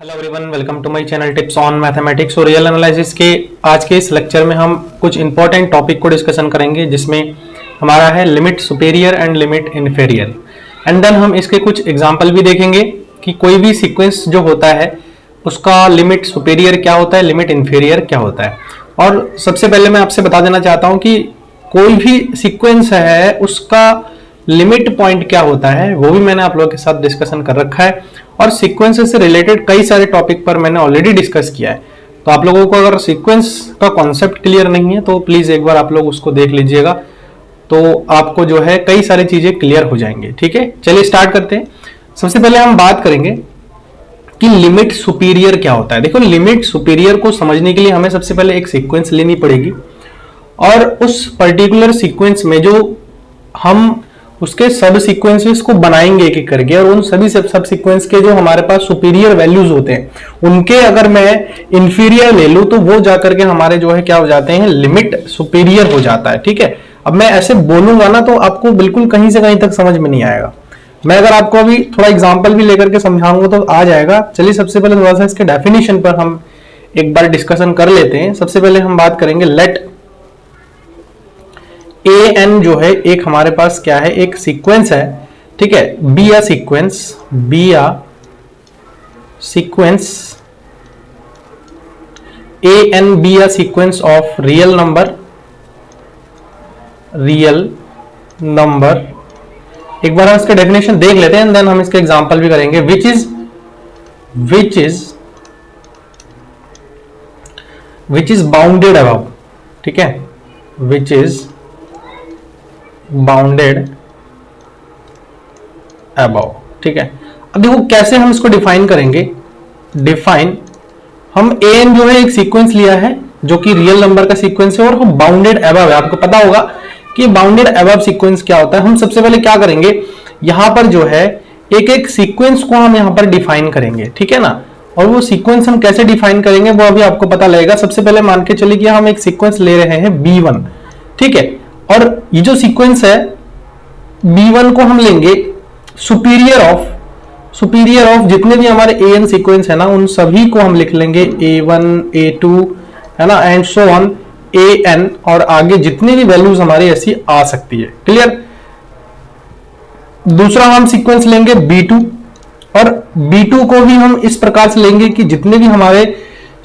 Hello everyone, welcome to my channel tips on mathematics और real analysis के आज के इस लेक्चर में हम कुछ इंपॉर्टेंट टॉपिक को डिस्कशन करेंगे, जिसमें हमारा है limit superior and limit inferior. And then हम इसके कुछ एग्जांपल भी देखेंगे कि कोई भी सीक्वेंस जो होता है उसका लिमिट सुपेरियर क्या होता है, लिमिट इन्फेरियर क्या होता है। और सबसे पहले मैं आपसे बता देना चाहता हूँ कि कोई भी सीक्वेंस है उसका लिमिट पॉइंट क्या होता है वो भी मैंने आप लोगों के साथ डिस्कशन कर रखा है, और सीक्वेंस से रिलेटेड कई सारे टॉपिक पर मैंने ऑलरेडी डिस्कस किया है। तो आप लोगों को अगर सीक्वेंस का कॉन्सेप्ट क्लियर नहीं है तो प्लीज एक बार आप लोग उसको देख लीजिएगा, तो आपको जो है कई सारी चीजें क्लियर हो जाएंगे। ठीक है, चलिए स्टार्ट करते हैं। सबसे पहले हम बात करेंगे कि लिमिट सुपीरियर क्या होता है। देखो, लिमिट सुपीरियर को समझने के लिए हमें सबसे पहले एक सीक्वेंस लेनी पड़ेगी, और उस पर्टिकुलर सीक्वेंस में जो हम उसके सब सीक्वेंसेस को बनाएंगे एक एक करके, और उन सभी सब सीक्वेंस के जो हमारे पास सुपीरियर वैल्यूज होते हैं उनके अगर मैं इंफीरियर ले लूं तो वो जाकर के हमारे जो है क्या हो जाते हैं, लिमिट सुपीरियर हो जाता है। ठीक है, अब मैं ऐसे बोलूंगा ना तो आपको बिल्कुल कहीं से कहीं तक समझ में नहीं आएगा। मैं अगर आपको अभी थोड़ा एग्जाम्पल भी लेकर के समझाऊंगा तो आ जाएगा। चलिए सबसे पहले थोड़ा सा इसके डेफिनेशन पर हम एक बार डिस्कशन कर लेते हैं। सबसे पहले हम बात करेंगे लेट ए एन जो है एक हमारे पास क्या है, एक सीक्वेंस है। ठीक है, be a sequence a n be a sequence of real number. एक बार हम इसका डेफिनेशन देख लेते हैं, देन हम इसका एग्जांपल भी करेंगे। Which is bounded above. ठीक है, विच इज बाउंडेड अबव। ठीक है, अब देखो कैसे हम इसको डिफाइन करेंगे। हम एन जो है एक सीक्वेंस लिया है जो कि रियल नंबर का सीक्वेंस है, और हम बाउंडेड अबव है। आपको पता होगा कि बाउंडेड अबव सीक्वेंस क्या होता है। हम सबसे पहले क्या करेंगे, यहां पर जो है एक एक सीक्वेंस को हम यहां पर डिफाइन करेंगे। ठीक है ना, और वो सीक्वेंस हम कैसे डिफाइन करेंगे वो अभी आपको पता लगेगा। सबसे पहले मान के चलिए कि हम एक सीक्वेंस ले रहे हैं B1। ठीक है, और ये जो सीक्वेंस है B1 को हम लेंगे सुपीरियर ऑफ जितने भी हमारे AN सीक्वेंस है ना, उन सभी को हम लिख लेंगे A1 A2 है ना, एंड सो ऑन AN, और आगे जितनी भी वैल्यूज हमारी ऐसी आ सकती है। क्लियर। दूसरा हम सीक्वेंस लेंगे B2, और B2 को भी हम इस प्रकार से लेंगे कि जितने भी हमारे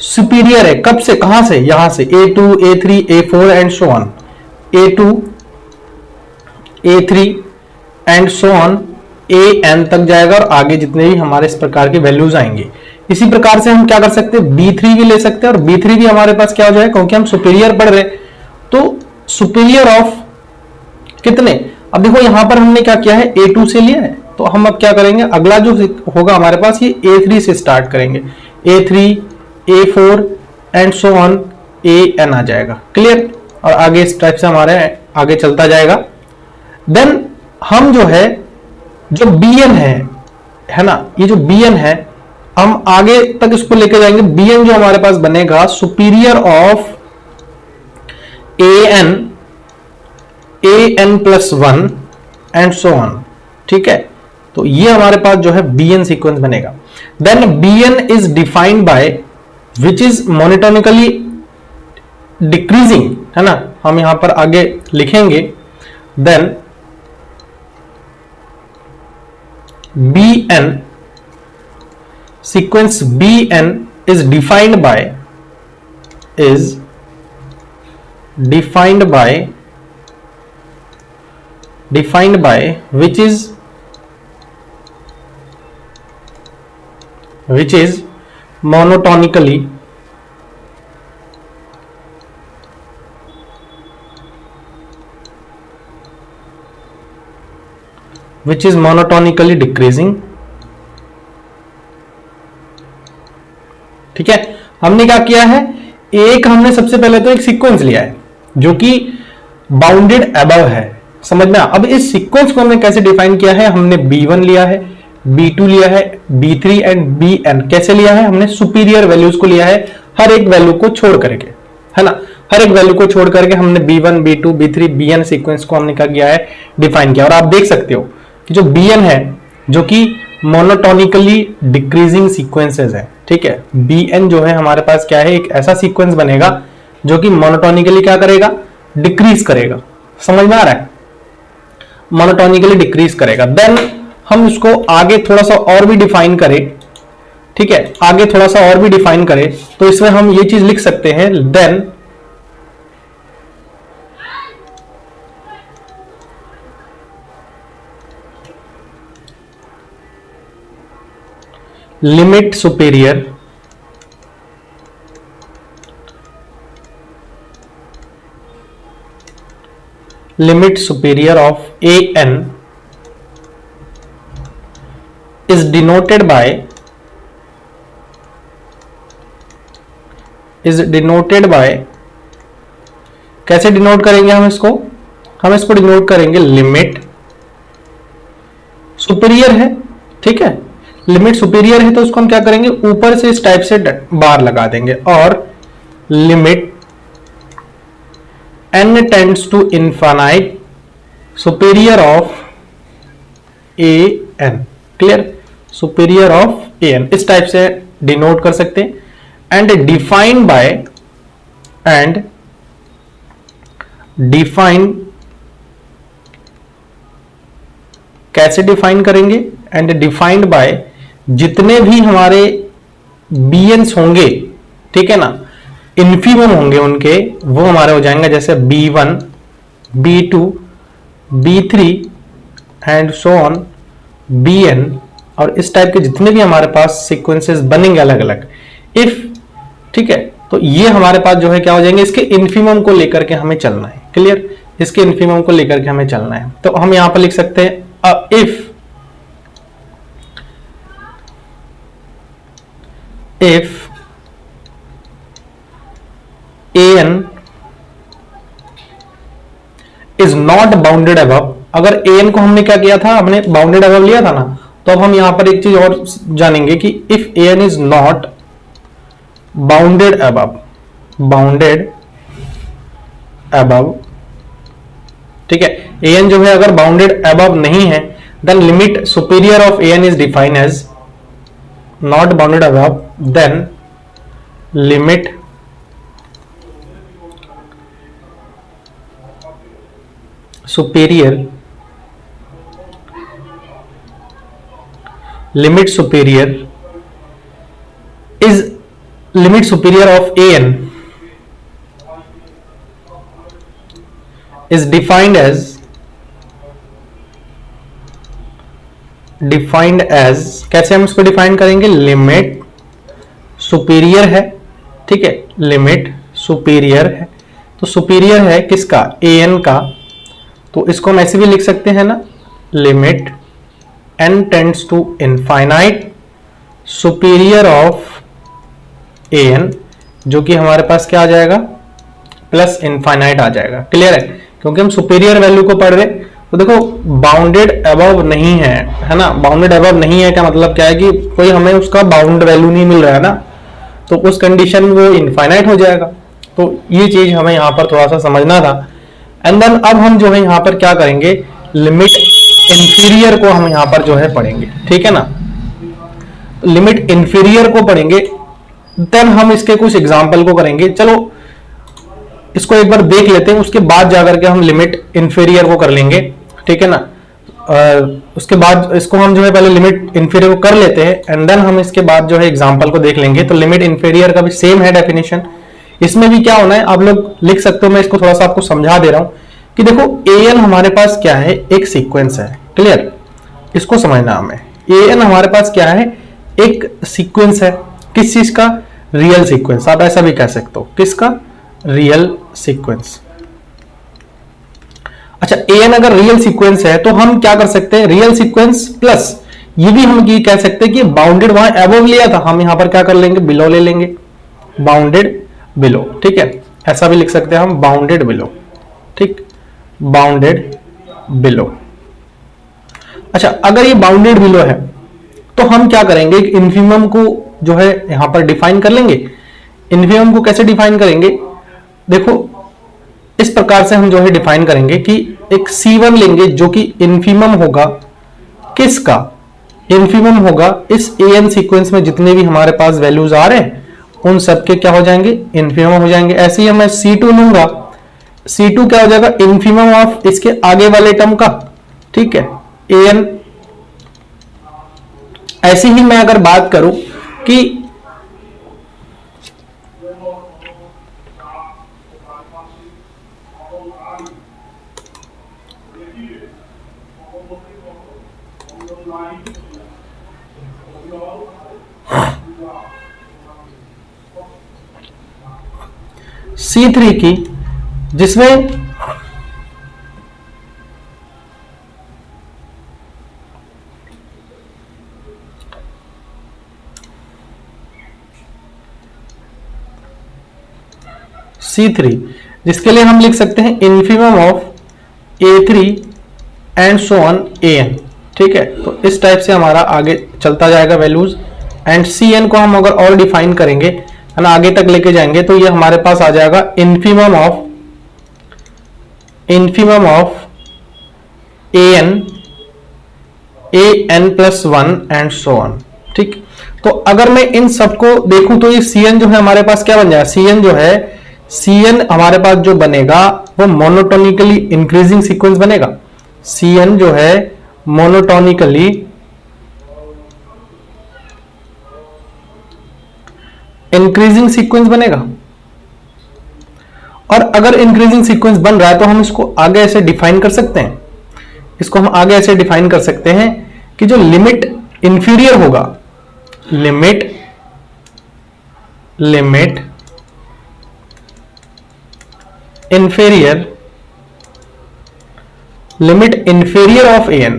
सुपीरियर है, कब से कहां से, यहां से A2 A3 A4 and so on, A2 A3 and so on AN तक जाएगा, और आगे जितने भी हमारे इस प्रकार की वैल्यूज आएंगे। इसी प्रकार से हम क्या कर सकते हैं, B3 भी ले सकते हैं, और B3 भी हमारे पास क्या हो जाएगा, क्योंकि हम सुपीरियर पढ़ रहे, तो सुपीरियर ऑफ कितने। अब देखो यहां पर हमने क्या किया है, A2 से लिया है, तो हम अब क्या करेंगे, अगला जो होगा हमारे पास ये A3 से स्टार्ट करेंगे। A3 A4 and so on AN आ जाएगा। क्लियर, और आगे इस टाइप से हमारे आगे चलता जाएगा। देन हम जो है जो BN है ना, ये जो BN है हम आगे तक इसको लेकर जाएंगे। BN जो हमारे पास बनेगा superior of AN plus 1 and so on. ठीक है, तो ये हमारे पास जो है BN सीक्वेंस बनेगा। Then BN is defined by which is monotonically decreasing, है ना, हम यहां पर आगे लिखेंगे। Then BN sequence BN is defined by which is monotonically decreasing। ठीक है, हमने क्या किया है, एक हमने सबसे पहले तो एक सीक्वेंस लिया है जो कि बाउंडेड अबव है। समझ में। अब इस सीक्वेंस को हमने कैसे डिफाइन किया है, हमने B1 लिया है, B2 लिया है, B3 एंड BN कैसे लिया है, हमने सुपीरियर वैल्यूज को लिया है, हर एक वैल्यू को छोड़ करके, है ना, हर एक वैल्यू को छोड़ करके हमने B1 B2 B3 BN sequence को हमने क्या किया है, डिफाइन किया। और आप देख सकते हो कि जो Bn है जो कि मोनोटोनिकली डिक्रीजिंग सीक्वेंसेस है, ठीक है, Bn जो है हमारे पास क्या है, एक ऐसा सीक्वेंस बनेगा जो कि मोनोटोनिकली क्या करेगा, डिक्रीज करेगा। समझ में आ रहा है, मोनोटोनिकली डिक्रीज करेगा। देन हम इसको आगे थोड़ा सा और भी डिफाइन करें, ठीक है, आगे थोड़ा सा और भी डिफाइन करें तो इसमें हम ये चीज लिख सकते हैं, then limit superior of an is denoted by कैसे डिनोट करेंगे हम इसको डिनोट करेंगे लिमिट सुपेरियर है, ठीक है, लिमिट सुपेरियर है तो उसको हम क्या करेंगे, ऊपर से इस टाइप से बार लगा देंगे, और limit n tends to infinite superior of an, clear, superior of an इस टाइप से डिनोट कर सकते हैं। एंड डिफाइन कैसे डिफाइन करेंगे, एंड डिफाइंड बाय जितने भी हमारे bns होंगे, ठीक है ना, इन्फीमम होंगे उनके, वो हमारे हो जाएंगे जैसे B1, B2, B3 and so on Bn, और इस टाइप के जितने भी हमारे पास सीक्वेंसेस बनेंगे अलग अलग, इफ, ठीक है, तो ये हमारे पास जो है क्या हो जाएंगे, इसके इन्फीमम को लेकर के हमें चलना है, क्लियर, इसके इन्फीमम को लेकर के हमें चलना है। तो हम यहां पर लिख सकते हैं if an is not bounded above, अगर an को हमने क्या किया था, हमने बाउंडेड अबव लिया था ना, तो अब हम यहां पर एक चीज और जानेंगे कि if an is not bounded above, ठीक है, an जो है अगर बाउंडेड अबव नहीं है, then limit superior of an is defined as not bounded above, then limit superior limit superior of an is defined as कैसे हम इसको डिफाइन करेंगे, लिमिट सुपीरियर है, ठीक है, लिमिट सुपीरियर है, तो सुपीरियर है किसका, an का, तो इसको हम ऐसे भी लिख सकते हैं ना, limit n tends to infinite superior of an, जो कि हमारे पास क्या आ जाएगा, प्लस इनफाइनाइट आ जाएगा, क्लियर है, क्योंकि हम सुपीरियर वैल्यू को पढ़ रहे, तो देखो बाउंडेड अबव नहीं है ना, बाउंडेड अबव नहीं है का मतलब क्या है कि कोई हमें उसका बाउंड वैल्यू नहीं मिल रहा है ना, तो उस कंडीशन में वो इनफाइनाइट हो जाएगा, तो ये चीज हमें यहां पर थोड़ा सा समझना था। एंड देन अब हम जो है यहां पर क्या करेंगे, लिमिट इंफीरियर को हम यहां पर जो है पढ़ेंगे, ठीक है ना, लिमिट इंफीरियर को पढ़ेंगे, देन हम इसके कुछ एग्जांपल को करेंगे। चलो इसको एक बार देख लेते हैं, उसके बाद जाकर के हम लिमिट इंफीरियर को कर लेंगे, ठीक है ना, उसके बाद इसको हम जो है पहले लिमिट इंफीरियर को कर लेते हैं, एंड देन हम इसके बाद जो है एग्जांपल को देख लेंगे। तो लिमिट इंफीरियर का भी सेम है डेफिनेशन, इसमें भी क्या होना है आप लोग लिख सकते हो, मैं इसको थोड़ा सा आपको समझा दे रहा हूं कि देखो an हमारे पास क्या है, एक सीक्वेंस है, क्लियर, इसको समझना हमें, an हमारे पास क्या है, एक सीक्वेंस है, किस चीज का, रियल सीक्वेंस, आप ऐसा भी कह सकते हो, किसका, रियल सीक्वेंस। अच्छा an अगर रियल सीक्वेंस है तो हम क्या कर सकते हैं, रियल सीक्वेंस प्लस ये भी हम ये कह सकते हैं कि बाउंडेड वहां अबव लिया था, हम यहां पर क्या कर लेंगे, बिलो ले लेंगे, बाउंडेड बिलो, ठीक है, ऐसा भी लिख सकते हैं हम, बाउंडेड बिलो, ठीक, बाउंडेड बिलो। अच्छा अगर ये बाउंडेड बिलो है तो हम क्या करेंगे, इन्फीमम को जो है यहां पर डिफाइन कर लेंगे। इन्फीमम को कैसे डिफाइन करेंगे, देखो इस प्रकार से हम जो है डिफाइन करेंगे कि एक C1 लेंगे जो कि इन्फीमम होगा किसका, इन्फीमम होगा इस an सीक्वेंस में जितने भी हमारे पास वैल्यूज आ रहे हैं उन सबके क्या हो जाएंगे, इन्फीमम हो जाएंगे। ऐसे ही मैं C2 लूंगा, C2 क्या हो जाएगा, इन्फीमम ऑफ इसके आगे वाले टर्म का, ठीक है, an। ऐसे ही मैं अगर बात करूं कि C3 की, जिसमें C3 जिसके लिए हम लिख सकते हैं infimum of A3 and so on AN, ठीक है। तो इस टाइप से हमारा आगे चलता जाएगा वैल्यूज, एंड CN को हम अगर और डिफाइन करेंगे है ना, आगे तक लेके जाएंगे तो ये हमारे पास आ जाएगा infimum of AN plus 1 and so on, ठीक। तो अगर मैं इन सबको देखूं तो ये CN जो है हमारे पास क्या बन जाएगा, CN हमारे पास जो बनेगा वो मोनोटोनिकली इंक्रीजिंग सीक्वेंस बनेगा। CN जो है मोनोटोनिकली इंक्रीजिंग सीक्वेंस बनेगा। और अगर इंक्रीजिंग सीक्वेंस बन रहा है तो हम इसको आगे ऐसे डिफाइन कर सकते हैं, इसको हम आगे ऐसे डिफाइन कर सकते हैं कि जो लिमिट इंफीरियर होगा, लिमिट इंफीरियर ऑफ AN,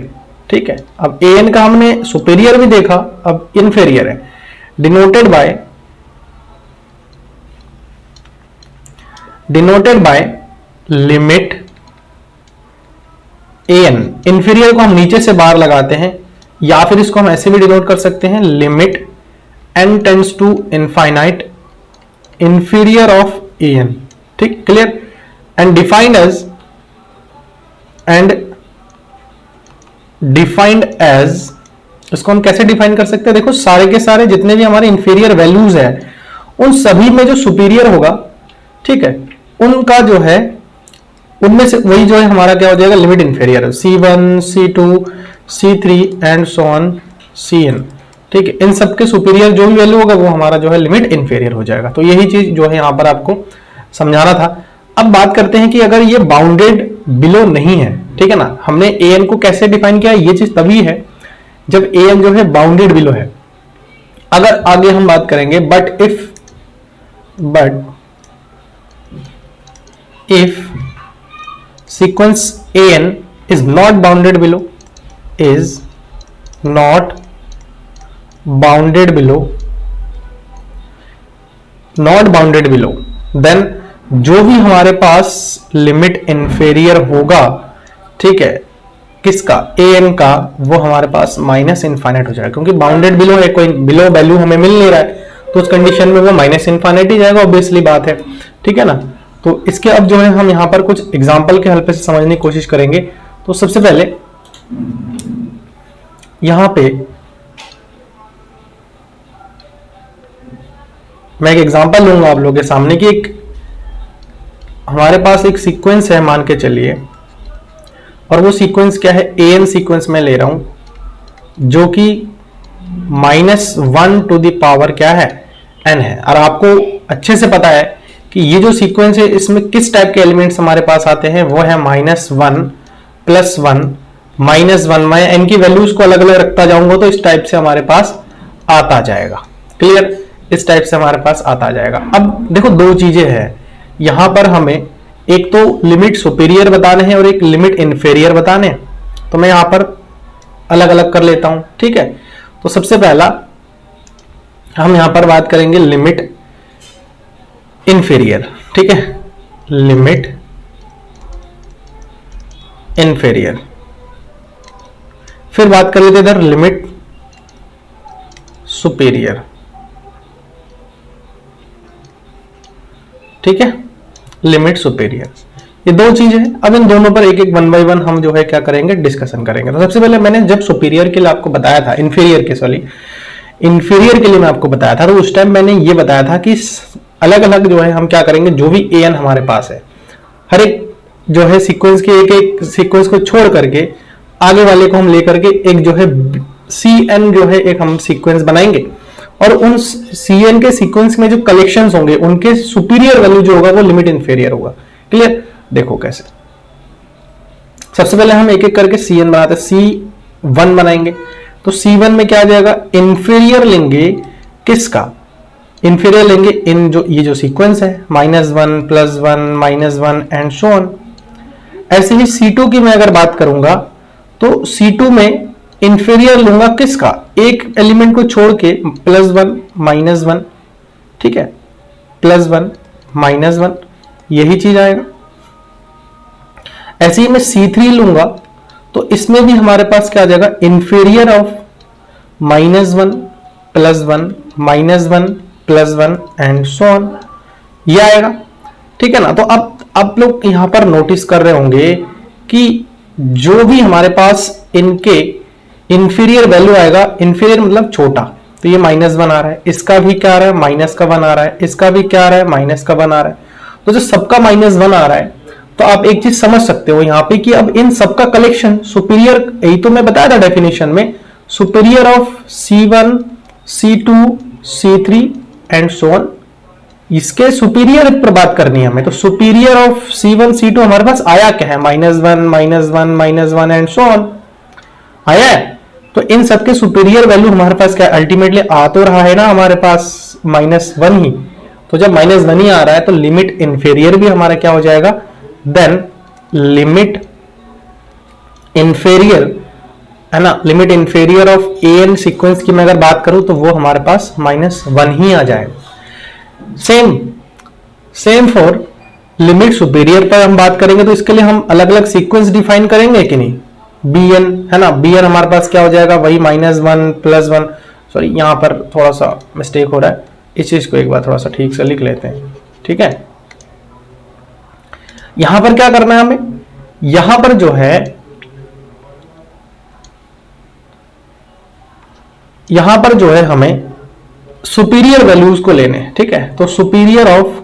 ठीक है। अब AN का हमने सुपेरियर भी देखा, अब इंफीरियर है, denoted by limit AN। Inferior को हम नीचे से बाहर लगाते हैं, या फिर इसको हम ऐसे भी डिनोट कर सकते हैं, limit n tends to infinite inferior of AN, ठीक, क्लियर। एंड डिफाइंड एज, इसको हम कैसे डिफाइन कर सकते हैं, देखो सारे के सारे जितने भी हमारे इंफीरियर वैल्यूज है उन सभी में जो सुपीरियर होगा, ठीक है, उनका जो है उनमें से वही जो है हमारा क्या हो जाएगा, limit inferior, C1 C2 C3 and so on CN, ठीक है। इन सबके सुपीरियर जो भी वैल्यू होगा वो हमारा जो है लिमिट इंफीरियर हो जाएगा। तो यही चीज जो है यहां पर आपको समझाना था। अब बात करते हैं कि अगर ये बाउंडेड बिलो नहीं है, ठीक है ना, हमने AN को कैसे डिफाइन किया, ये चीज तभी है जब AN जो है बाउंडेड बिलो है। अगर आगे हम बात करेंगे but if sequence AN is not bounded below, then जो भी हमारे पास लिमिट इंफीरियर होगा, ठीक है, किसका, AN का, वो हमारे पास माइनस इनफाइनाइट हो जाएगा, क्योंकि बाउंडेड बिलो है, कोई बिलो वैल्यू हमें मिल नहीं रहा है, तो उस कंडीशन में वो माइनस इनफाइनाइट ही जाएगा, ऑब्वियसली बात है, ठीक है ना। तो इसके अब जो है हम यहां पर कुछ एग्जांपल के हेल्प से समझने की कोशिश करेंगे। तो सबसे पहले यहां पे मैं एक एग्जांपल लूंगा आप लोगों के सामने कि एक हमारे पास एक सीक्वेंस है, मान के चलिए, और वो सीक्वेंस क्या है, AN सीक्वेंस में ले रहा हूं जो कि -1 टू द पावर क्या है, n है। और आपको अच्छे से पता है कि ये जो सीक्वेंस है इसमें किस टाइप के एलिमेंट्स हमारे पास आते हैं, वो है -1 +1 -1। मैं n की वैल्यूज को अलग अलग रखता जाऊंगा तो इस टाइप से हमारे पास आता जाएगा, क्लियर, इस टाइप से हमारे पास आता जाएगा। अब देखो दो चीजें हैं यहां पर, हमें एक तो लिमिट सुपीरियर बताने हैं और एक लिमिट इंफीरियर बताने हैं, तो मैं यहां पर अलग अलग कर लेता हूं, ठीक है। तो सबसे पहला हम यहां पर बात करेंगे लिमिट इंफीरियर, ठीक है, लिमिट इंफीरियर। फिर बात कर लेते इधर लिमिट सुपीरियर, ठीक है, लिमिट सुपीरियर। ये दो चीजें हैं। अब इन दोनों पर एक एक वन बाय वन हम जो है क्या करेंगे, डिस्कशन करेंगे। तो सबसे पहले मैंने जब सुपीरियर के लिए आपको बताया था, इंफीरियर के लिए मैं आपको बताया था, तो उस टाइम मैंने ये बताया था कि अलग अलग जो है हम क्या करेंगे, जो भी एन हमारे पास है, हर एक जो है सीक्वेंस के एक एक सीक्वेंस को छोड़ करके आगे वाले को हम लेकर के एक जो है सी एन जो है एक हम सीक्वेंस बनाएंगे, और उन सी एन के सीक्वेंस में जो कलेक्शंस होंगे उनके सुपीरियर वैल्यू जो होगा वो लिमिट इंफीरियर होगा। क्लियर? देखो कैसे। सबसे पहले हम एक एक करके सी एन बनाते हैं। सी वन बनाएंगे तो सी वन में क्या आ जाएगा, इंफीरियर लेंगे किसका, इंफीरियर लेंगे इन जो ये जो सीक्वेंस है -1 +1 -1 एंड सो ऑन। ऐसे ही C2 की मैं अगर बात करूंगा तो C2 में इंफीरियर लूंगा किसका, एक एलिमेंट को छोड़ के +1 -1, ठीक है, +1 -1 यही चीज आएगा। ऐसे ही मैं C3 लूंगा तो इसमें भी हमारे पास क्या आ जाएगा, inferior of -1 +1 -1 +1 and so on, ये आएगा। ठीक है ना। तो अब आप लोग यहां पर नोटिस कर रहे होंगे कि जो भी हमारे पास इनके इंफीरियर वैल्यू आएगा, इंफीरियर मतलब छोटा, तो ये -1 आ रहा है, इसका भी क्या आ रहा है, -1 आ रहा है, इसका भी क्या आ रहा है, -1 आ रहा है। तो जो सबका -1 आ रहा है, तो आप एक चीज समझ सकते हो यहां पे कि अब इन सबका कलेक्शन सुपीरियर, यही तो मैं बताया था डेफिनेशन में, superior of C1 C2 C3 and so on, इसके सुपीरियर पर बात करनी है हमें। तो सुपीरियर ऑफ C1 C2 हमारे पास आया क्या है, -1 -1 एंड सो ऑन आया है। तो इन सबके सुपीरियर वैल्यू हमारे पास क्या अल्टीमेटली आ तो रहा है ना हमारे पास -1 ही। तो जब -1 ही आ रहा है तो लिमिट इंफीरियर भी हमारा क्या हो जाएगा, देन लिमिट इंफीरियर है ना, limit inferior of n sequence की मैं अगर बात करूं तो वो हमारे पास -1 ही आ जाएगा। सेम फॉर लिमिट सुपीरियर पर हम बात करेंगे तो इसके लिए हम अलग अलग सीक्वेंस डिफाइन करेंगे कि नहीं, bn है ना, bn हमारे पास क्या हो जाएगा, वही -1 +1, सॉरी यहां पर थोड़ा सा मिस्टेक हो रहा है, इस चीज को एक बार थोड़ा सा ठीक से लिख लेते हैं। ठीक है, यहां पर क्या करना है हमें, यहां पर जो है, यहां पर जो है हमें सुपीरियर वैल्यूज को लेने हैं। ठीक है, तो सुपीरियर ऑफ,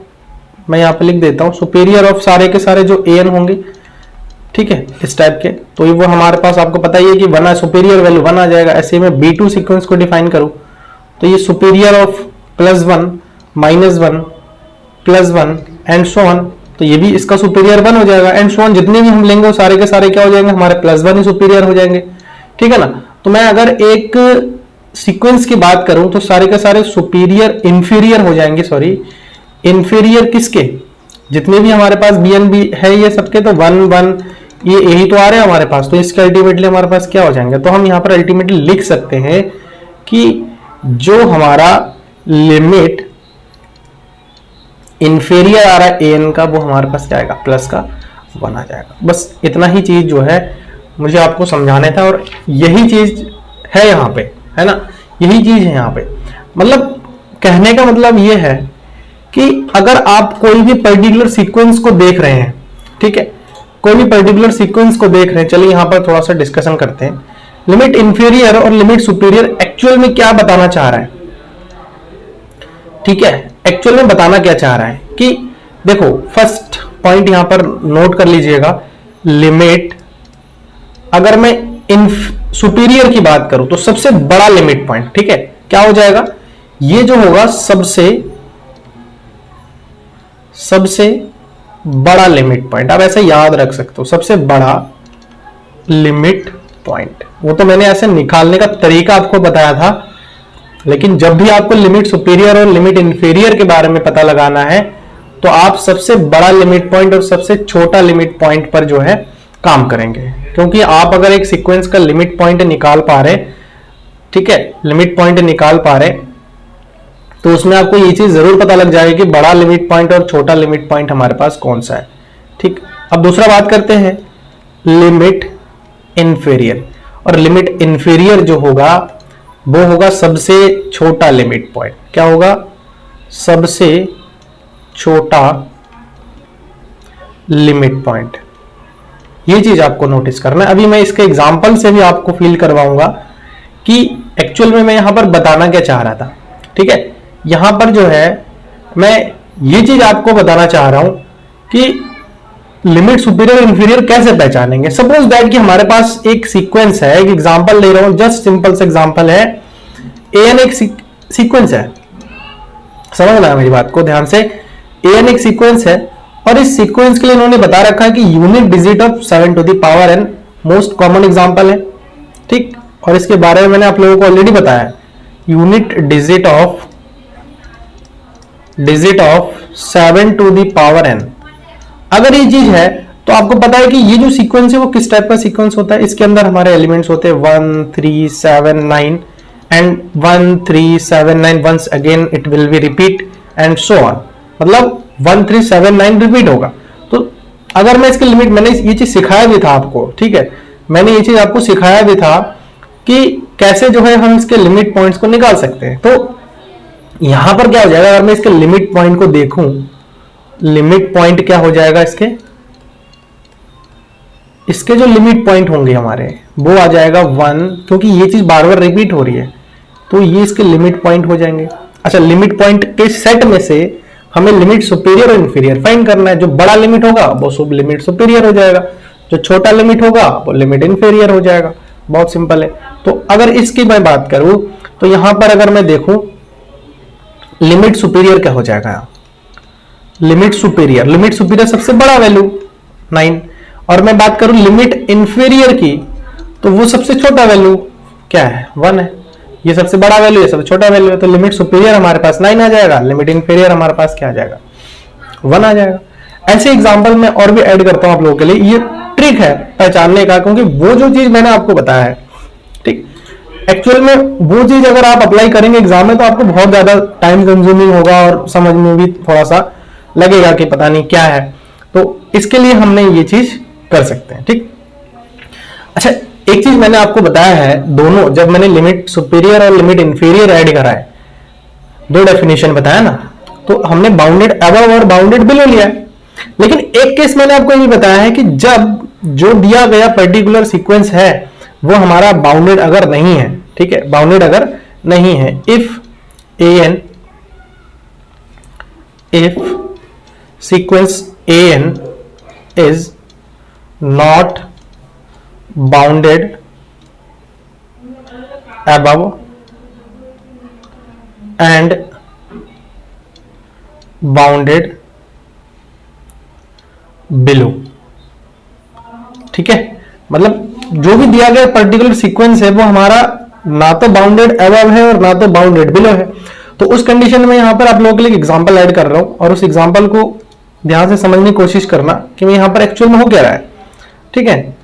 मैं यहां पे लिख देता हूं, सुपीरियर ऑफ सारे के सारे जो an होंगे, ठीक है, इस टाइप के, तो वो हमारे पास आपको पता ही है कि 1 सुपीरियर वैल्यू 1 आ जाएगा। ऐसे में B2 सीक्वेंस को डिफाइन करूं तो ये superior of +1 -1 +1 and so on, तो ये भी इसका सुपीरियर 1 हो जाएगा एंड सो ऑन। जितने भी हम लेंगे वो सारे के सारे क्या हो जाएंगे, हमारे +1 ही सुपीरियर हो जाएंगे। ठीक है ना। तो मैं अगर एक सीक्वेंस की बात करूं तो सारे के सारे सुपीरियर इंफीरियर हो जाएंगे, सॉरी इंफीरियर किसके, जितने भी हमारे पास BNB है ये सबके, तो 1 1 ये यही तो आ रहे हैं हमारे पास, तो इसके अल्टीमेटली हमारे पास क्या हो जाएंगे, तो हम यहां पर अल्टीमेटली लिख सकते हैं कि जो हमारा लिमिट इंफीरियर आ रहा है an का, वो हमारे पास क्या आएगा, प्लस का 1 आ जाएगा। बस इतना ही चीज जो है मुझे आपको समझाना था, और यही चीज है यहाँ पे, है ना, यही चीज है यहाँ पे। मतलब कहने का मतलब ये है कि अगर आप कोई भी पर्टिकुलर सीक्वेंस को देख रहे हैं, ठीक है, कोई भी पर्टिकुलर सीक्वेंस को देख रहे हैं, चलिए यहां पर थोड़ा सा डिस्कशन करते हैं। लिमिट इंफीरियर और लिमिट सुपीरियर एक्चुअल में क्या बताना चाह रहा है, ठीक है, एक्चुअल में बताना क्या चाह रहा है कि देखो, फर्स्ट पॉइंट यहां पर नोट कर लीजिएगा, लिमिट, अगर मैं सुपीरियर की बात करूं तो सबसे बड़ा लिमिट पॉइंट, ठीक है, क्या हो जाएगा, ये जो होगा सबसे बड़ा लिमिट पॉइंट। आप ऐसे याद रख सकते हो, सबसे बड़ा लिमिट पॉइंट। वो तो मैंने ऐसे निकालने का तरीका आपको बताया था, लेकिन जब भी आपको लिमिट सुपीरियर और लिमिट इंफीरियर के बारे में पता लगाना है तो आप सबसे बड़ा लिमिट पॉइंट और सबसे छोटा लिमिट पॉइंट पर जो है काम करेंगे। क्योंकि आप अगर एक सीक्वेंस का लिमिट पॉइंट निकाल पा रहे, ठीक है, लिमिट पॉइंट निकाल पा रहे, तो उसमें आपको ये चीज जरूर पता लग जाएगी कि बड़ा लिमिट पॉइंट और छोटा लिमिट पॉइंट हमारे पास कौन सा है। ठीक, अब दूसरा बात करते हैं लिमिट इंफीरियर, और लिमिट इंफीरियर जो होगा वो होगा सबसे छोटा लिमिट पॉइंट। क्या होगा, सबसे छोटा लिमिट पॉइंट। ये चीज आपको नोटिस करना है। अभी मैं इसके एग्जांपल से भी आपको फील करवाऊंगा कि एक्चुअल में मैं यहां पर बताना क्या चाह रहा था। ठीक है, यहां पर जो है मैं ये चीज आपको बताना चाह रहा हूं कि लिमिट सुपीरियर इंफीरियर कैसे पहचानेंगे। सपोज दैट कि हमारे पास एक सीक्वेंस है, एक एग्जांपल ले रहा हूं, जस्ट सिंपल से एग्जांपल है, एन एक सीक्वेंस है, समझना है मेरी बात को ध्यान से। एन एक सीक्वेंस है और इस सीक्वेंस के लिए इन्होंने बता रखा है कि unit digit of 7 to the power n most common example है। ठीक, और इसके बारे में मैंने आप लोगों को ऑलरेडी बताया, unit digit of 7 to the power n। अगर ये चीज है तो आपको पता है कि ये जो सीक्वेंस है वो किस टाइप का सीक्वेंस होता है। इसके अंदर हमारे एलिमेंट्स होते हैं 1 3 7 9 and 1 3 7 9 once again it will be repeat and so on, मतलब 1 3 7 9 रिपीट होगा। तो अगर मैं इसकी लिमिट, मैंने ये चीज सिखाया भी था आपको, ठीक है, मैंने ये चीज आपको सिखाया भी था कि कैसे जो है हम इसके लिमिट पॉइंट्स को निकाल सकते हैं। तो यहां पर क्या हो जाएगा, अगर मैं इसके लिमिट पॉइंट को देखूं, लिमिट पॉइंट क्या हो जाएगा इसके जो लिमिट पॉइंट होंगे हमारे वो आ जाएगा 1, क्योंकि ये चीज बार बार रिपीट हो रही है तो ये इसके लिमिट पॉइंट हो जाएंगे। अच्छा, लिमिट पॉइंट के सेट में से हमें लिमिट सुपीरियर और इंफीरियर फाइंड करना है। जो बड़ा लिमिट होगा वो सब लिमिट सुपीरियर हो जाएगा, जो छोटा लिमिट होगा वो लिमिट इंफीरियर हो जाएगा। बहुत सिंपल है। तो अगर इसकी मैं बात करूं तो यहां पर अगर मैं देखूं लिमिट सुपीरियर क्या हो जाएगा, लिमिट सुपीरियर सबसे बड़ा वैल्यू 9, और मैं बात करूं लिमिट इंफीरियर की तो वो सबसे छोटा वैल्यू क्या है, 1 है। ये सबसे बड़ा वैल्यू है, सबसे छोटा वैल्यू है, तो लिमिट सुपीरियर हमारे पास 9 आ जाएगा, लिमिट इंफीरियर हमारे पास क्या आ जाएगा, 1 आ जाएगा। ऐसे एग्जांपल मैं और भी ऐड करता हूं आप लोगों के लिए। ये ट्रिक है पहचानने का, क्योंकि वो जो चीज मैंने आपको बताया है, ठीक, एक्चुअल में वो चीज अगर आप अप्लाई करेंगे एग्जाम में तो आपको बहुत ज्यादा टाइम कंज्यूमिंग होगा और समझ में भी थोड़ा सा लगेगा कि पता नहीं क्या है। तो इसके लिए हमने ये चीज कर सकते हैं। ठीक, अच्छा, एक चीज मैंने आपको बताया है, दोनों जब मैंने लिमिट सुपीरियर और लिमिट इंफीरियर ऐड करा है, दो डेफिनेशन बताया ना, तो हमने बाउंडेड अबव और बाउंडेड बिलो लिया है। लेकिन एक केस मैंने आपको ये बताया है कि जब जो दिया गया पर्टिकुलर सीक्वेंस है वो हमारा बाउंडेड अगर नहीं है, ठीक है, बाउंडेड अगर नहीं है, if sequence an is not bounded above and bounded below। ठीक है, मतलब जो भी दिया गया पर्टिकुलर सीक्वेंस है वो हमारा ना तो बाउंडेड अबव है और ना तो बाउंडेड बिलो है। तो उस कंडीशन में यहां पर आप लोगों के लिए एग्जांपल ऐड कर रहा हूं और उस एग्जांपल को ध्यान से समझने की कोशिश करना कि मैं यहां पर एक्चुअल में हो क्या रहा है। ठीक है,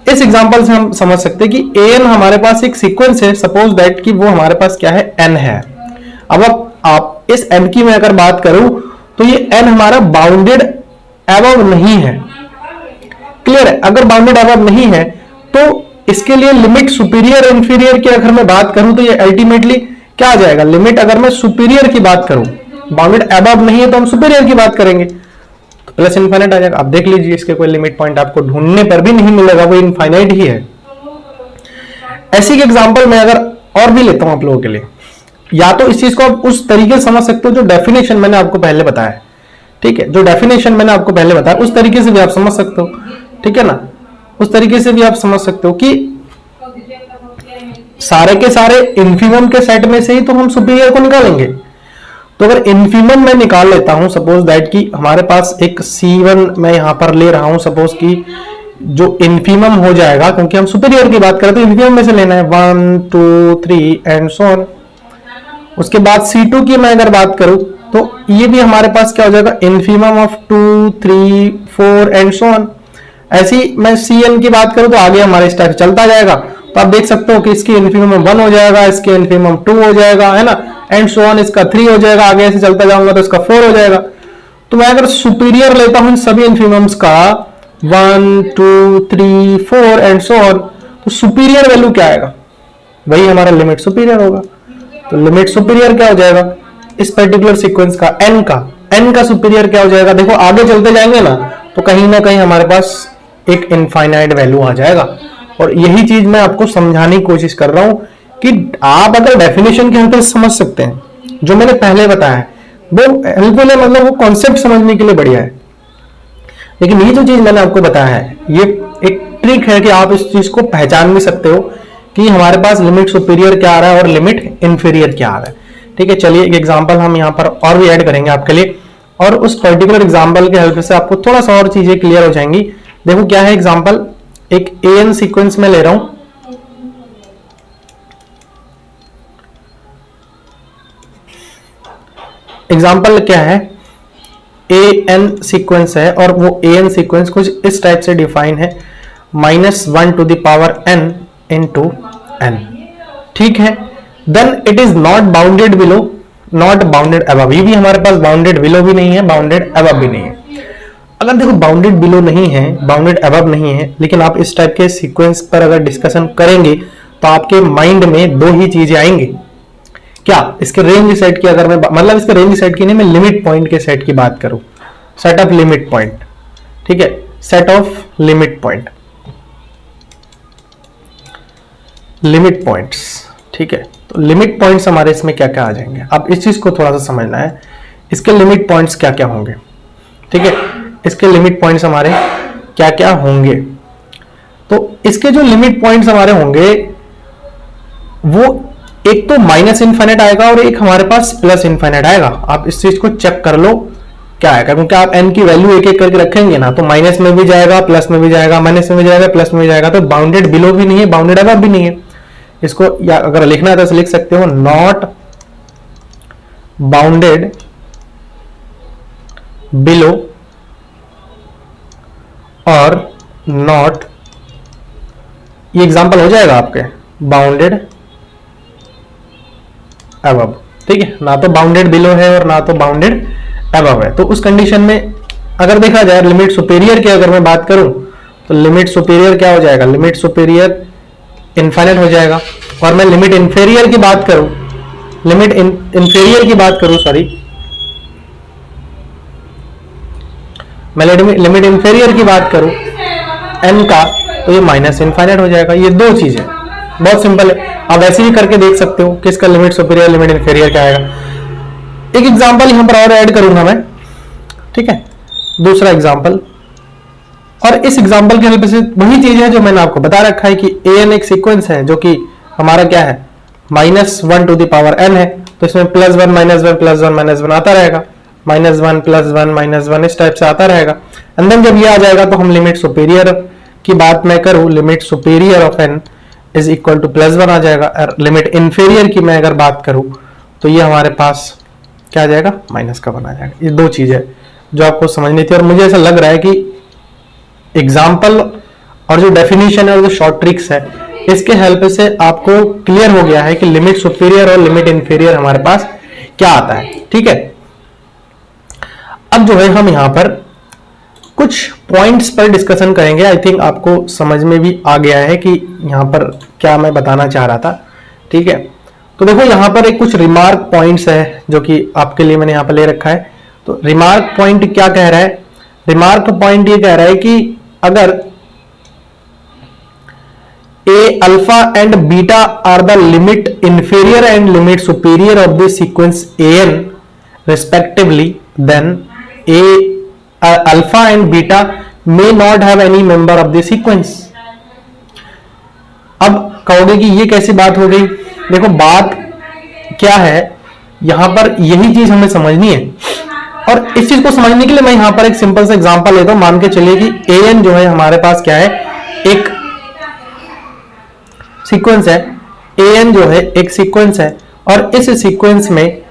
इस एग्जांपल से हम समझ सकते हैं कि an हमारे पास एक सीक्वेंस है, सपोज दैट कि वो हमारे पास क्या है, n है। अब आप इस n की मैं अगर बात करूं तो ये n हमारा बाउंडेड अबव नहीं है। क्लियर है, अगर बाउंडेड अबव नहीं है तो इसके लिए लिमिट सुपीरियर इंफीरियर की अगर मैं बात करूं तो ये अल्टीमेटली क्या आ जाएगा, लिमिट अगर मैं सुपीरियर की बात करूं, बाउंडेड अबव नहीं है तो हम सुपीरियर की बात करेंगे तो प्लस इनफाइनाइट आ जाएगा। आप देख लीजिए, इसके कोई लिमिट पॉइंट आपको ढूंढने पर भी नहीं मिलेगा, वो इनफाइनाइट ही है। ऐसी एग्जांपल मैं अगर और भी लेता हूं आप लोगों के लिए, या तो इस चीज को आप उस तरीके से समझ सकते हो जो डेफिनेशन मैंने आपको पहले बताया। ठीक है, जो डेफिनेशन मैंने आपको पहले बताया उस तरीके से भी आप समझ सकते हो। ठीक है ना, उस तरीके से भी आप समझ सकते हो कि सारे के सारे इन्फीमम के सेट में से ही तो हम सुपीरियर को निकालेंगे। तो अगर इन्फीमम मैं निकाल लेता हूं, सपोज दैट कि हमारे पास एक C1 मैं यहां पर ले रहा हूं, सपोज कि जो इन्फीमम हो जाएगा, क्योंकि हम सुपीरियर की बात करें तो इन्फीमम में से लेना है 1 2 3 एंड सो ऑन। उसके बाद C2 की मैं अगर बात करूं तो ये भी हमारे पास क्या हो जाएगा, infimum of 2 3 4 and so on. ऐसी मैं Cn की बात करूं तो आगे हमारे स्टेप चलता जाएगा। तो आप देख सकते हो कि इसकी इन्फीमम 1 हो जाएगा, इसके इन्फीमम 2 हो जाएगा, है ना, एंड सो ऑन, इसका 3 हो जाएगा, आगे ऐसे चलता जाऊंगा तो इसका 4 हो जाएगा। तो मैं अगर सुपीरियर लेता हूं इन सभी इन्फीमम्स का 1 2 3 4 एंड सो ऑन, तो सुपीरियर वैल्यू क्या आएगा, वही हमारा लिमिट सुपीरियर होगा। तो लिमिट सुपीरियर क्या हो जाएगा, इस पर्टिकुलर सीक्वेंस का n का n का सुपीरियर क्या हो जाएगा, देखो आगे चलते जाएंगे ना तो कहीं ना कहीं हमारे पास एक इनफाइनाइट वैल्यू आ जाएगा। और यही चीज मैं आपको समझाने की कोशिश कर रहा हूं कि आप अगर डेफिनेशन के हेल्प से समझ सकते हैं, जो मैंने पहले बताया है वो हेल्पफुल है, मतलब वो कॉन्सेप्ट समझने के लिए बढ़िया है। लेकिन ये जो चीज मैंने आपको बताया है ये एक ट्रिक है कि आप इस चीज को पहचान भी सकते हो कि हमारे पास लिमिट सुपीरियर क्या आ रहा है और लिमिट इंफीरियर क्या आ रहा है। ठीक है, चलिए एक एग्जांपल हम यहाँ पर और भी ऐड करेंगे आपके लिए, और उस पर्टिकुलर एग्जांपल के हेल्प से आपको थोड़ा सा और चीजें क्लियर हो जाएंगी। देखो क्या है एग्जांपल, एक an सीक्वेंस में ले रहा हूं, एग्जांपल क्या है, an सीक्वेंस है और वो an सीक्वेंस कुछ इस टाइप से डिफाइन है, -1 to the power n into n। ठीक है, then it is not bounded below, not bounded above. ये भी हमारे पास बाउंडेड बिलो भी नहीं है, बाउंडेड अबव भी नहीं है। अगर देखो बाउंडेड बिलो नहीं है, बाउंडेड अबव नहीं है, लेकिन आप इस टाइप के सीक्वेंस पर अगर डिस्कशन करेंगे तो आपके माइंड में दो ही चीजें आएंगी। क्या, इसके रेंज सेट की अगर मैं मतलब इसके रेंज सेट की नहीं, मैं लिमिट पॉइंट के सेट की बात करूं, सेट ऑफ लिमिट पॉइंट। ठीक है, set of limit point, limit points. ठीक है, तो लिमिट पॉइंट्स हमारे इसमें क्या क्या आ जाएंगे, अब इस चीज को थोड़ा सा समझना है, इसके लिमिट पॉइंट्स क्या क्या होंगे। ठीक है, इसके लिमिट पॉइंट्स हमारे क्या क्या होंगे, तो इसके जो लिमिट पॉइंट्स हमारे होंगे वो एक तो माइनस इनफाइनाइट आएगा और एक हमारे पास प्लस इनफाइनाइट आएगा। आप इस चीज को चेक कर लो क्या आएगा, क्योंकि आप n की वैल्यू एक एक करके रखेंगे ना, तो माइनस में भी जाएगा, प्लस में भी जाएगा, माइनस में भी जाएगा, प्लस में भी जाएगा, तो बाउंडेड बिलो भी नहीं है, बाउंडेड अबव भी नहीं है। इसको या अगर लिखना है तो लिख सकते हो, नॉट बाउंडेड बिलो और नॉट, ये एग्जांपल हो जाएगा आपके बाउंडेड अबव। ठीक है, ना तो बाउंडेड बिलो है और ना तो बाउंडेड अबव है। तो उस कंडीशन में अगर देखा जाए लिमिट सुपेरियर की अगर मैं बात करूं तो लिमिट सुपेरियर क्या हो जाएगा, लिमिट सुपेरियर इनफाइनाइट हो जाएगा। और मैं लिमिट इंफेरियर की बात करूं, लिमिट इंफेरियर की बात करूं, सॉरी, मैं लिमिट इंफेरियर की बात करूं n का, तो ये माइनस इनफाइनाइट हो जाएगा। ये दो चीजें बहुत सिंपल है, आप ऐसे ही करके देख सकते हो कि इसका लिमिट सुपेरियर लिमिट इंफेरियर क्या आएगा। एक एग्जांपल यहां पर और ऐड करूंगा मैं, ठीक है, दूसरा एग्जांपल, और इस एग्जांपल के हेल्प से वही चीज है जो मैंने आपको बता रखा है कि an एक सीक्वेंस है जो कि हमारा क्या है, -1 to the power n है, तो इसमें +1 -1 +1 -1 आता रहेगा, -1 +1 -1 इस टाइप से आता रहेगा। एंड देन जब ये आ जाएगा तो हम लिमिट सुपेरियर की बात मैं करूं, limit superior of n is equal to +1 आ जाएगा। और लिमिट इंफेरियर की मैं अगर बात करूं तो ये हमारे पास क्या आ जाएगा, माइनस का बना जाएगा। ये दो चीजें जो आपको समझनी थी, और मुझे ऐसा लग रहा है कि एग्जाम्पल और जो डेफिनेशन है और जो शॉर्ट ट्रिक्स है इसके हेल्प से आपको क्लियर हो गया है कि लिमिट सुपेरियर और लिमिट इंफीरियर हमारे पास क्या आता है। ठीक है, अब जो है हम यहां पर कुछ पॉइंट्स पर डिस्कशन करेंगे। आई थिंक आपको समझ में भी आ गया है कि यहां पर क्या मैं बताना चाह रहा था। ठीक है, तो देखो यहां पर एक कुछ रिमार्क पॉइंट्स है जो कि आपके लिए मैंने यहां पर ले रखा है। तो रिमार्क पॉइंट क्या कह रहा है, रिमार्क पॉइंट ये कह रहा है कि अगर a alpha and beta are the limit inferior and limit superior of the sequence an respectively, then a alpha and beta may not have any member of the sequence। अब कहोगे कि ये कैसी बात हो गई, देखो बात क्या है, यहां पर यही चीज हमें समझनी है, और इस चीज को समझने के लिए मैं यहां पर एक सिंपल सा एग्जांपल लेता हूं। मान के चलिए कि an जो है हमारे पास क्या है, एक सीक्वेंस है, an जो है एक सीक्वेंस है, और इस सीक्वेंस में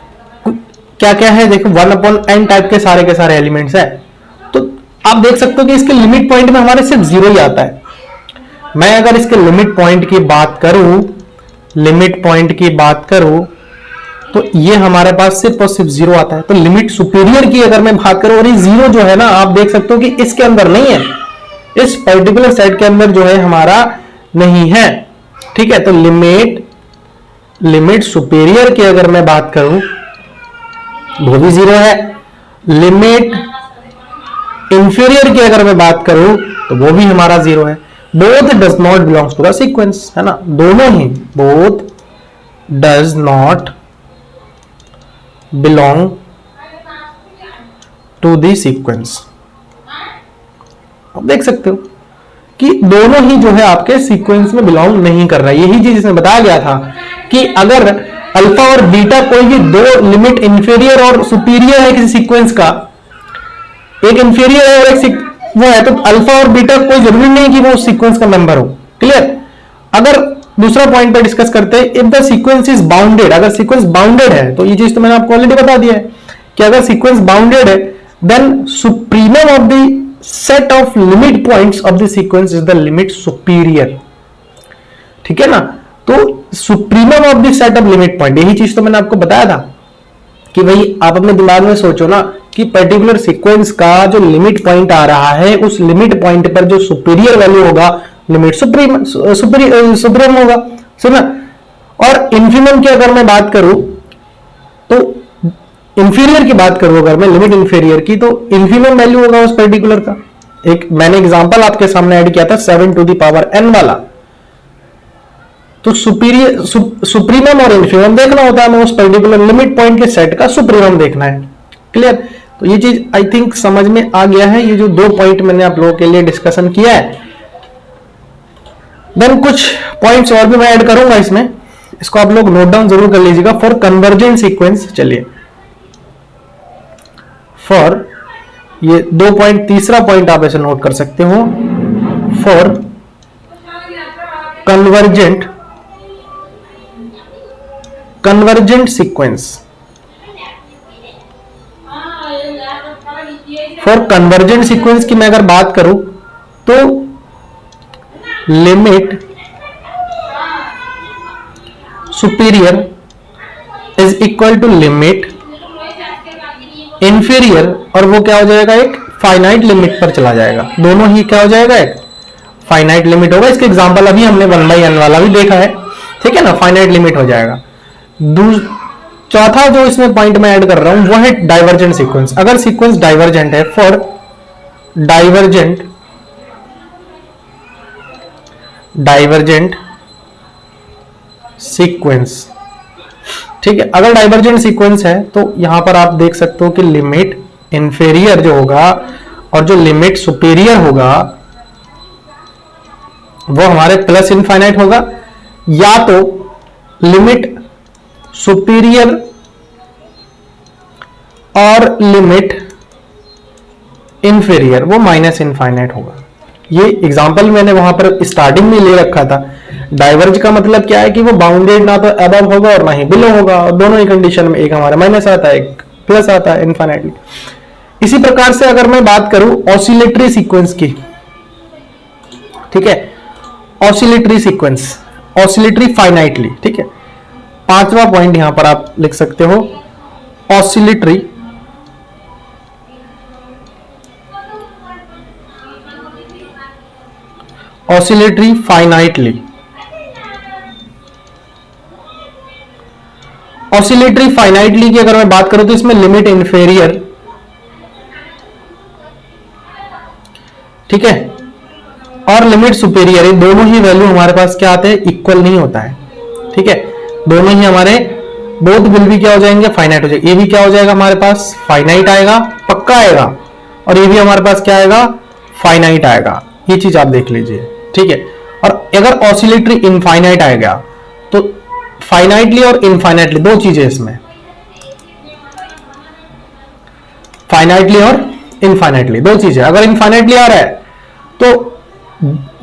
क्या क्या है, देखो 1/n टाइप के सारे एलिमेंट्स है। तो आप देख सकते हो कि इसके लिमिट पॉइंट में हमारे सिर्फ 0 ही आता है। मैं अगर इसके लिमिट पॉइंट की बात करूं, लिमिट पॉइंट की बात करूं तो ये हमारे पास सिर्फ और सिर्फ 0 आता है। तो लिमिट सुपेरियर की अगर मैं बात करूं, और ये 0 जो है ना, आप देख सकते हो कि इसके अंदर नहीं है, इस पर्टिकुलर सेट के अंदर जो है हमारा नहीं है। ठीक है, तो लिमिट सुपेरियर की अगर मैं बात करूं वो भी 0 है, लिमिट इंफीरियर की अगर मैं बात करूं तो वो भी हमारा 0 है। Both does not belongs to the sequence, है ना, दोनों ही both does not belong to the sequence. आप देख सकते हो कि दोनों ही जो है आपके सीक्वेंस में बिलोंग नहीं कर रहा है। यही चीज इसमें बताया गया था कि अगर अल्फा और बीटा कोई भी दो लिमिट इंफीरियर और सुपीरियर है किसी सीक्वेंस का, एक इंफीरियर है और एक वो है, तो अल्फा और बीटा कोई जरूरी नहीं कि वो उस सीक्वेंस का मेंबर हो। क्लियर। अगर दूसरा पॉइंट पर डिस्कस करते हैं, if the sequence is bounded, अगर सीक्वेंस बाउंडेड है तो ये चीज तो मैंने आपको ऑलरेडी बता दिया है कि अगर सीक्वेंस बाउंडेड है then supremum of the set of limit points of the sequence is the limit superior. ठीक है ना, तो supremum of the set of limit point, यही चीज तो मैंने आपको बताया था कि भाई आप अपने दिमाग में सोचो ना कि पर्टिकुलर सीक्वेंस का जो लिमिट पॉइंट आ रहा है उस लिमिट पॉइंट पर जो सुपीरियर वैल्यू होगा लिमिट सुप्रीम होगा, सुना। और इन्फीमम की अगर मैं बात करूं तो इंफीरियर की बात करूं अगर मैं लिमिट इंफीरियर की, तो इन्फीमम वैल्यू होगा उस पर्टिकुलर का। एक मैंने एग्जांपल आपके सामने ऐड किया था 7 टू द पावर n वाला, तो सुपीरियर सुप्रीमम और इन्फीमम देखना होता है, हमें उस पर्टिकुलर लिमिट पॉइंट के सेट का सुप्रीमम देखना है। क्लियर। तो ये चीज आई थिंक समझ में आ गया है, ये जो दो पॉइंट मैंने आप लोगों के लिए डिस्कशन किया है। देन कुछ पॉइंट्स और भी मैं ऐड करूंगा इसमें, इसको आप लोग नोट डाउन जरूर कर लीजिएगा। फॉर कन्वर्जेंट सीक्वेंस, चलिए फॉर ये दो पॉइंट, तीसरा पॉइंट आप ऐसे नोट कर सकते हो, for convergent sequence, for convergent sequence की मैं अगर बात करूं तो limit superior is equal to limit inferior, और वो क्या हो जाएगा, एक फाइनाइट लिमिट पर चला जाएगा। दोनों ही क्या हो जाएगा, एक फाइनाइट लिमिट होगा। इसके एग्जांपल अभी हमने 1/n वाला भी देखा है, ठीक है ना, फाइनाइट लिमिट हो जाएगा। चौथा जो इसमें पॉइंट मैं ऐड कर रहा हूं वो है डाइवर्जेंट सीक्वेंस। अगर सीक्वेंस डाइवर्जेंट है, फॉर डाइवर्जेंट सीक्वेंस, ठीक है। अगर डाइवर्जेंट सीक्वेंस है तो यहां पर आप देख सकते हो कि लिमिट इंफीरियर जो होगा और जो लिमिट सुपीरियर होगा वो हमारे प्लस इनफाइनाइट होगा, या तो लिमिट सुपीरियर और लिमिट इंफीरियर वो माइनस इनफाइनाइट होगा। ये एग्जांपल मैंने वहां पर स्टार्टिंग में ले रखा था। डाइवर्ज का मतलब क्या है कि वो बाउंडेड ना तो अबव होगा और ना ही बिलो होगा, और दोनों ही कंडीशन में एक हमारा माइनस आता है, एक प्लस आता है इनफाइनाइटली। इसी प्रकार से अगर मैं बात करूं ऑसिलेटरी सीक्वेंस की, ठीक है, ऑसिलेटरी सीक्वेंस, ऑसिलेटरी फाइनाइटली, ठीक है। पांचवा पॉइंट यहां पर आप लिख सकते हो, ऑसिलेटरी फाइनाइटली। ऑसिलेटरी फाइनाइटली की अगर मैं बात करूं तो इसमें लिमिट इंफीरियर, ठीक है, और लिमिट सुपीरियर, ये दोनों ही वैल्यू हमारे पास क्या आते हैं, इक्वल नहीं होता है, ठीक है। दोनों ही हमारे बोथ विल भी क्या हो जाएंगे, फाइनाइट हो जाएगा। ये भी क्या हो जाएगा हमारे पास, फाइनाइट आएगा, पक्का आएगा, और ये भी हमारे पास क्या आएगा, फाइनाइट आएगा। ये चीज आप देख लीजिए, ठीक है। और अगर ऑसिलेटरी इनफाइनाइट आएगा तो फाइनाइटली और इनफाइनाइटली दो चीजें इसमें, फाइनाइटली और इनफाइनाइटली दो चीजें। अगर इनफाइनाइटली आ रहा है तो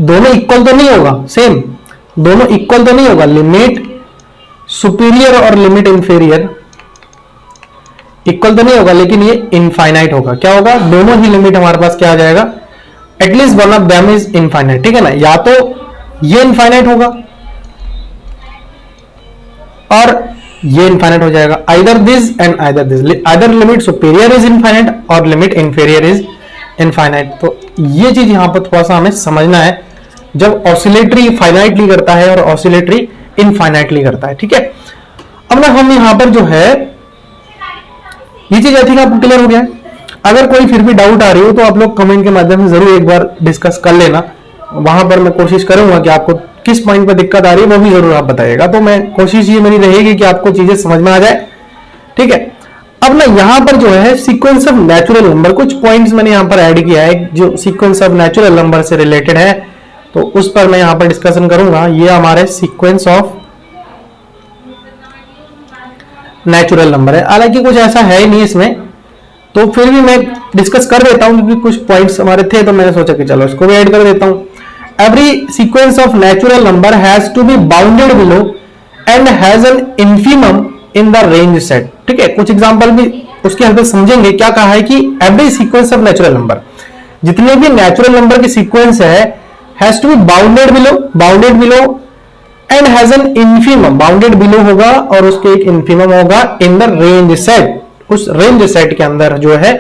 दोनों इक्वल तो नहीं होगा, सेम दोनों इक्वल तो नहीं होगा, लिमिट सुपीरियर और लिमिट इंफीरियर इक्वल तो नहीं होगा, लेकिन ये इनफाइनाइट होगा। क्या होगा, दोनों ही लिमिट हमारे पास क्या आ जाएगा, at least one of them is infinite, ठीक है ना। या तो ये इनफाइनाइट होगा और ये इनफाइनाइट हो जाएगा, either this and either this, either limit superior is infinite और लिमिट इंफीरियर इज इनफाइनाइट। तो ये चीज यहां पर थोड़ा सा हमें समझना है जब ऑसिलेटरी फाइनाइटली करता है और ऑसिलेटरी इनफाइनाइटली करता है, ठीक है। अब ना हम यहां पर जो है ये चीज आई थिंक आपको क्लियर हो गया है। अगर कोई फिर भी डाउट आ रही हो तो आप लोग कमेंट के माध्यम से जरूर एक बार डिस्कस कर लेना, वहां पर मैं कोशिश करूंगा कि आपको किस पॉइंट पर दिक्कत आ रही है वो भी जरूर आप बताइएगा। तो मैं कोशिश ये मेरी रहेगी कि आपको चीजें समझ में आ जाए, ठीक है। अब ना यहाँ पर जो है सीक्वेंस ऑफ नेचुरल नंबर, कुछ पॉइंट्स मैंने यहाँ पर ऐड किया है जो सीक्वेंस ऑफ नेचुरल नंबर से रिलेटेड है, तो उस पर मैं यहाँ पर डिस्कशन करूंगा। ये हमारे सीक्वेंस ऑफ नेचुरल नंबर है, हालांकि कुछ ऐसा है ही नहीं इसमें, तो फिर भी मैं डिस्कस कर देता हूं क्योंकि कुछ पॉइंट्स हमारे थे तो मैंने सोचा कि चलो इसको भी ऐड कर देता हूं। Every sequence of natural number has to be bounded below and has an infimum in the range set, ठीक है। कुछ एग्जांपल भी उसके हेल्प से समझेंगे। क्या कहा है कि every sequence of natural number, जितने भी नेचुरल नंबर की सीक्वेंस है, has to be bounded below and has an infimum, bounded below होगा और उसके एक इन्फीमम होगा इन द रेंज सेट, उस रेंज सेट के अंदर जो है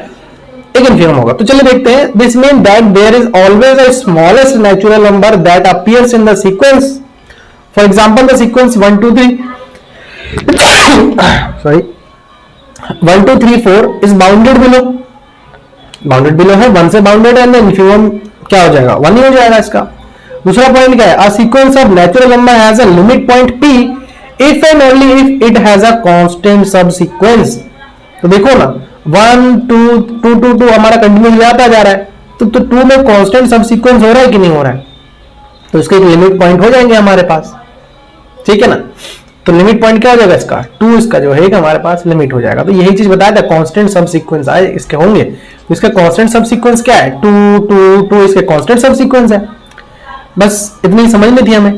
एक इन्फीमम होगा। तो चलिए देखते हैं। This mean that there is always a smallest natural number that appears in the sequence. For example the sequence 1 2 3 sorry 1 2 3 4 is bounded below है, 1 से बाउंडेड है, इन्फीमम क्या हो जाएगा, 1 ही हो जाएगा इसका। दूसरा पॉइंट क्या है, अ sequence of natural number has a limit point p if and only if it has a constant सब सीक्वेंस। तो देखो ना 1 2 2 2 2 हमारा कंटिन्यूस जाता जा रहा है, तो 2 में कांस्टेंट सब सीक्वेंस हो रहा है कि नहीं हो रहा है, तो इसके एक लिमिट पॉइंट हो जाएंगे हमारे पास, ठीक है ना। तो लिमिट पॉइंट क्या हो जाएगा इसका 2, इसका जो है हमारे पास लिमिट हो जाएगा। तो यही चीज बताया था, कांस्टेंट सब सीक्वेंस आए इसके होंगे, तो इसका कांस्टेंट सब सीक्वेंस क्या है 2 2 2, इसके कांस्टेंट सब सीक्वेंस है। बस इतनी समझ में थी हमें।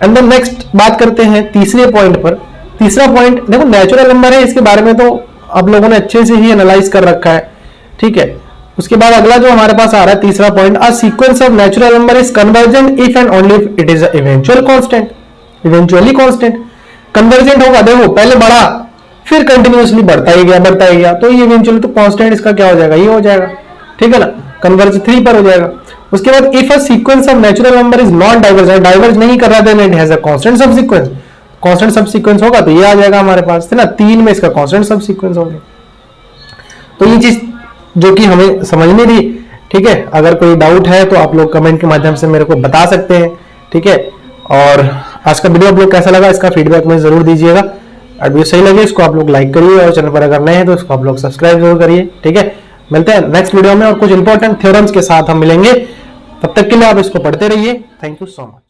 एंड देन नेक्स्ट बात करते हैं तीसरे पॉइंट पर। तीसरा पॉइंट देखो, नेचुरल नंबर है, इसके बारे में तो आप लोगों ने अच्छे से ही एनालाइज कर रखा है, ठीक है। उसके बाद अगला जो हमारे पास आ रहा है तीसरा point, a sequence of natural number is convergent if and only if it is eventual constant, eventually constant. Convergent होगा, देखो पहले बढ़ा फिर कंटिन्यूअसली बढ़ता ही गया, तो ये इवेंचुअली तो कांस्टेंट इसका क्या हो जाएगा, ये हो जाएगा, ठीक है ना। कन्वर्ज 3 पर हो जाएगा। उसके बाद if a sequence of natural number is non divergent, diverge नहीं कर रहा है, इट हैज अ कांस्टेंट सब सीक्वेंस, कांस्टेंट सब सीक्वेंस होगा तो ये आ जाएगा हमारे पास, है ना। 3 में इसका कांस्टेंट सब सीक्वेंस होगा। तो ये चीज जो कि हमें समझनी थी, ठीक है। अगर कोई डाउट है तो आप लोग कमेंट के माध्यम से मेरे को बता सकते हैं, ठीक है। और आज का वीडियो आप लोग कैसा लगा इसका फीडबैक मुझे जरूर दीजिएगा। वीडियो सही लगे इसको आप लोग लाइक करिए और चैनल पर अगर नए हैं तो इसको आप लोग सब्सक्राइब जरूर करिए, ठीक है। मिलते हैं नेक्स्ट वीडियो में और कुछ इंपॉर्टेंट थ्योरम्स के साथ हम मिलेंगे। तब तक के लिए आप इसको पढ़ते रहिए। Thank you so much.